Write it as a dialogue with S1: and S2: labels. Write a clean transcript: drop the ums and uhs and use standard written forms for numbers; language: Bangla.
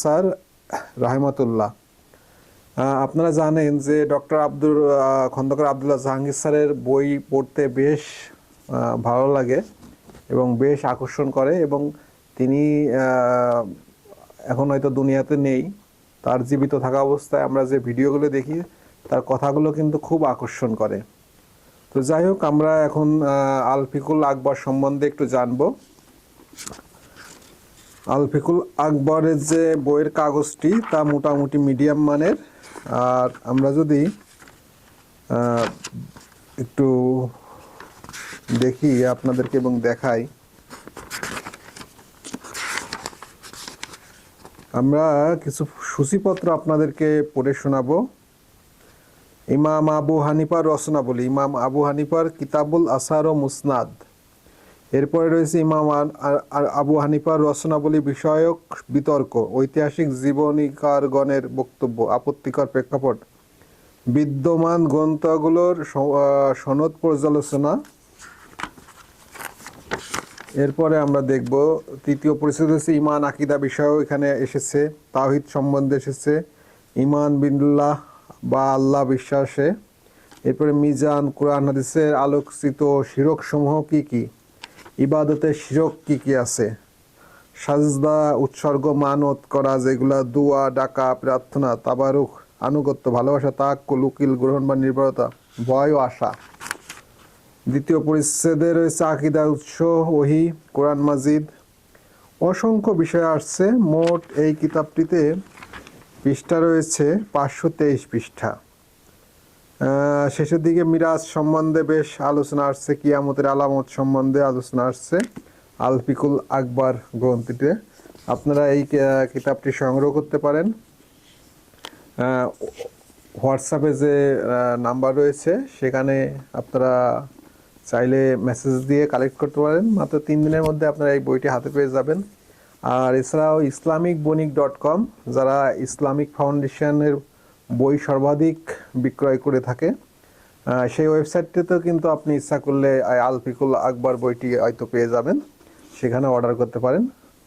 S1: স্যার রাহমাতুল্লাহ। আপনারা জানেন যে ডক্টর খন্দকার আব্দুল্লাহ জাহাঙ্গীর স্যারের বই পড়তে বেশ ভালো লাগে এবং বেশ আকর্ষণ করে, এবং তিনি এখন হয়তো দুনিয়াতে নেই। তার জীবিত থাকা অবস্থায় আমরা যে ভিডিওগুলো দেখি তার কথাগুলো কিন্তু খুব আকর্ষণ করে। তো যাই হোক, আমরা এখন আলফিকুল আকবর সম্বন্ধে একটু জানবো। আলফিকুল আকবরের যে বইয়ের কাগজটি তা মোটামুটি মিডিয়াম মানের। আর আমরা যদি একটু দেখি আপনাদেরকে এবং দেখাই, আমরা কিছু সূচিপত্র আপনাদেরকে পড়ে শোনাবো। ইমাম আবু হানিফার রচনাবলী, ইমাম আবু হানিফার কিতাবুল আসার ও মুসনাদ। এরপরে রয়েছে ইমাম আবু হানিফার রচনাবলী বিষয়ক বিতর্ক, ঐতিহাসিক জীবনীকারগণের বক্তব্য, আপত্তিকর প্রেক্ষাপট, বিদ্যমান গ্রন্থগুলোর সনদ পর্যালোচনা। এরপরে আমরা দেখব তৃতীয় পরিচ্ছেদ হচ্ছে ইমান আকিদা বিষয়, এখানে এসেছে তাওহীদ সম্বন্ধে এসেছে, ইমান বিল্লাহ বা আল্লাহ বিশ্বাসে। এরপরে মিজান, কোরআন হাদিসের আলোচিত শিরক সমূহ কি কি, ইবাদতের শিরক কি কি আছে, সাজদা, উৎসর্গ, মানত করা যেগুলা, দুয়া, ডাকা, প্রার্থনা, তাবারুক, আনুগত্য, ভালোবাসা, তাওয়াক্কুল, উকিল, গ্রহণ বা নির্ভরতা, ভয় ও আশা। দ্বিতীয় পরিচ্ছেদে রয়েছে আকীদা, উৎস, ওহী, কোরআন মাজিদ। অসংখ্য বিষয় আসছে। মোট এই কিতাবটিতে পৃষ্ঠা রয়েছে 523 পৃষ্ঠা। শেষের দিকে মিরাজ সম্বন্ধে বেশ আলোচনা আসছে, কিয়ামতের আলামত সম্বন্ধে আলোচনা আসছে আলফিকুল আকবর গ্রন্থটিতে। আপনারা এই কিতাবটি সংগ্রহ করতে পারেন। হোয়াটসঅ্যাপে যে নাম্বার রয়েছে সেখানে আপনারা চাইলে মেসেজ দিয়ে কালেক্ট করতে পারেন। মাত্র 3 দিনের মধ্যে আপনারা এই বইটি হাতে পেয়ে যাবেন। আর এছাড়াও islamicbonic.com, যারা ইসলামিক ফাউন্ডেশনের বই সর্বাধিক বিক্রয় করে থাকে, সেই ওয়েবসাইটটিতেও কিন্তু আপনি ইচ্ছা করলে আলফিকুল আকবর বইটি হয়তো পেয়ে যাবেন, সেখানে অর্ডার করতে পারেন।